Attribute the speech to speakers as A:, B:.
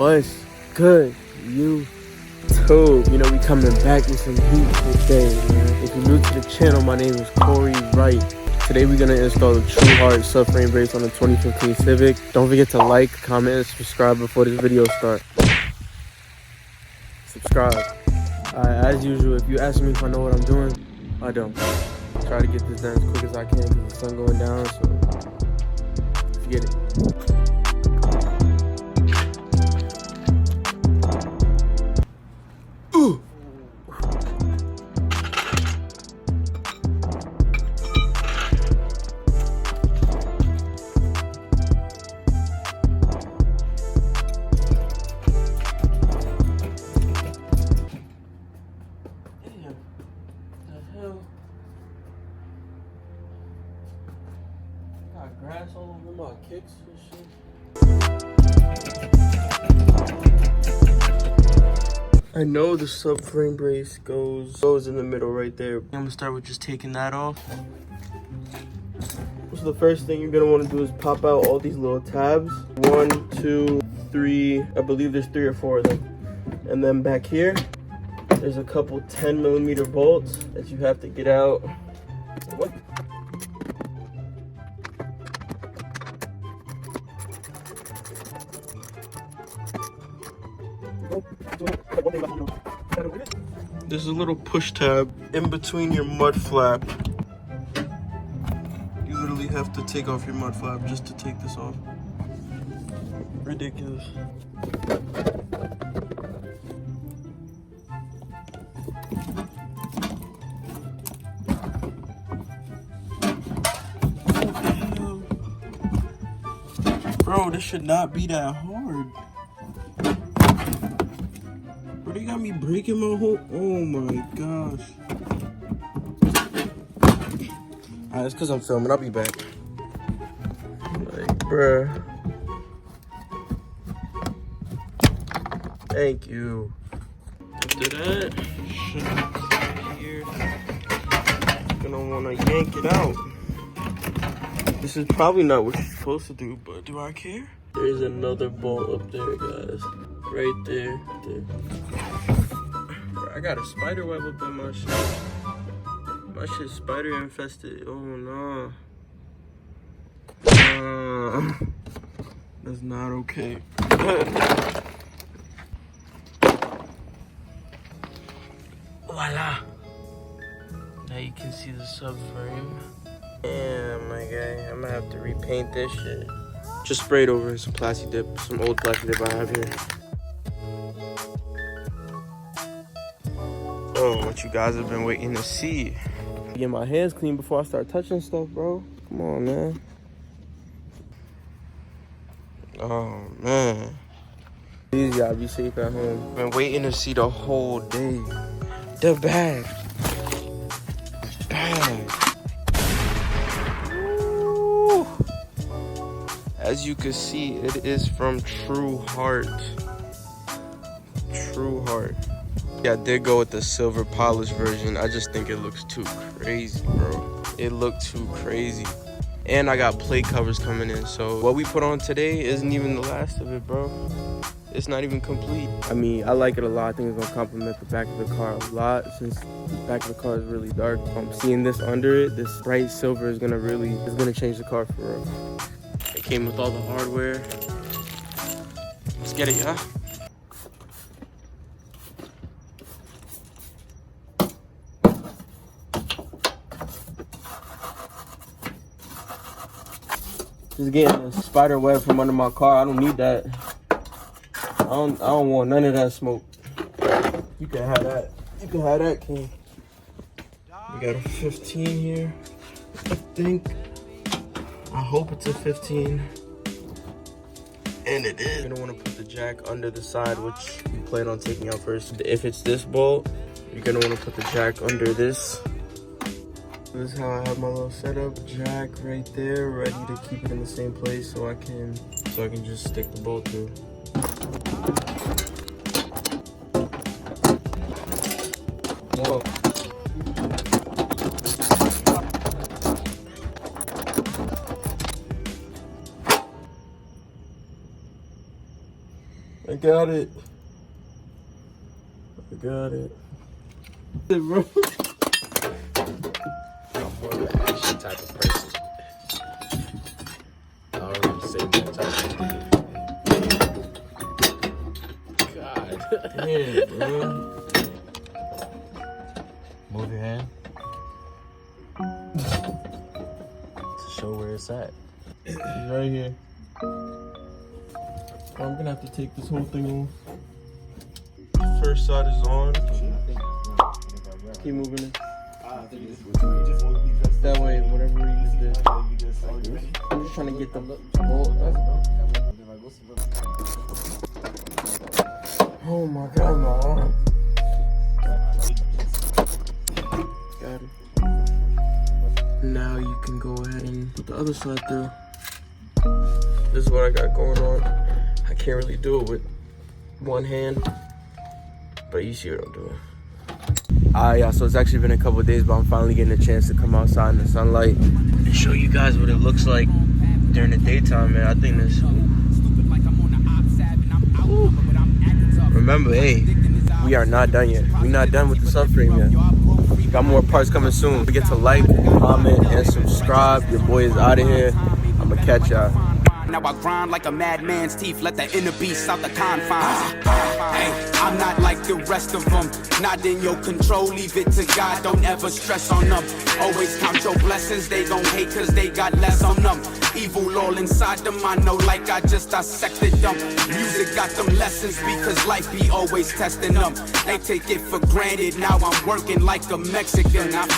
A: What's good, YouTube? You know, we coming back with some heat today, man. If you're new to the channel, my name is Corey Wright. Today we're gonna install the TRUHART subframe brace on the 2015 Civic. Don't forget to like, comment, and subscribe before this video starts. Subscribe. As usual, if you ask me if I know what I'm doing, I don't. Try to get this done as quick as I can because the sun going down, so forget it. Ooh. Got grass all over my kicks and shit. I know the subframe brace goes in the middle right there. I'm gonna start with just taking that off. So the first thing you're gonna want to do is pop out all these little tabs. 1, 2, 3. I believe there's 3 or 4 of them. And then back here, there's a couple 10mm bolts that you have to get out. What? There's a little push tab in between your mud flap. You literally have to take off your mud flap just to take this off. Ridiculous. Bro, this should not be that hard. Bro, they got me breaking my whole... Oh my gosh. Alright, it's because I'm filming. I'll be back. Like, bruh. Thank you. After that, should be here. Gonna want to yank it out. This is probably not what you're supposed to do, but do I care? There's another bolt up there, guys. Right there. Bro, I got a spider web up in my shit. My shit's spider infested. Oh no. That's not okay. Voila. Now you can see the subframe. Damn, my guy, I'm gonna have to repaint this shit. Just sprayed over some plastic dip, some old plastic dip I have here. Oh, what you guys have been waiting to see. Get my hands clean before I start touching stuff, bro. Come on, man. Oh, man. Please, gotta be safe at home. Been waiting to see the whole day. The bag. As you can see, it is from TRUHART. TRUHART. Yeah, I did go with the silver polished version. I just think it looks too crazy, bro. It looked too crazy. And I got plate covers coming in. So what we put on today isn't even the last of it, bro. It's not even complete. I mean, I like it a lot. I think it's gonna complement the back of the car a lot since the back of the car is really dark. Seeing this under it, this bright silver is gonna change the car for real. It came with all the hardware. Let's get it, yeah? Just getting a spider web from under my car. I don't need that. I don't want none of that smoke. You can have that. You can have that, King. We got a 15 here, I think. I hope it's a 15. And it is. You're gonna want to put the jack under the side, which we plan on taking out first. If it's this bolt, you're gonna want to put the jack under this. This is how I have my little setup. Jack right there, ready to keep it in the same place so I can just stick the bolt through. Whoa. I got it. I got it. Bro.
B: I'm more of an action type of person. I don't really say that type of God.
A: Yeah, bro.
B: Move your hand. To show where it's at.
A: He's right here. I'm gonna have to take this whole thing off. First side is on. Keep moving it. That way, whatever you just did. I'm just trying to get the bolt up. Oh my god, my arm. Got it. Now you can go ahead and put the other side through. This is what I got going on. I can't really do it with one hand, but you see what I'm doing. Yeah, so it's actually been a couple of days, but I'm finally getting a chance to come outside in the sunlight and show you guys what it looks like during the daytime, man. I think this. Remember, hey, we are not done yet. We're not done with the subframe yet. Got more parts coming soon. Forget to like, comment, and subscribe. Your boy is out of here. I'ma catch y'all.
C: Now I grind like a madman's teeth, let the inner beast out the confines. Hey, I'm not like the rest of them, not in your control, leave it to God, don't ever stress on them. Always count your blessings, they gon' hate cause they got less on them. Evil all inside them, I know like I just dissected them. Music got them lessons because life be always testing them. They take it for granted, now I'm working like a Mexican.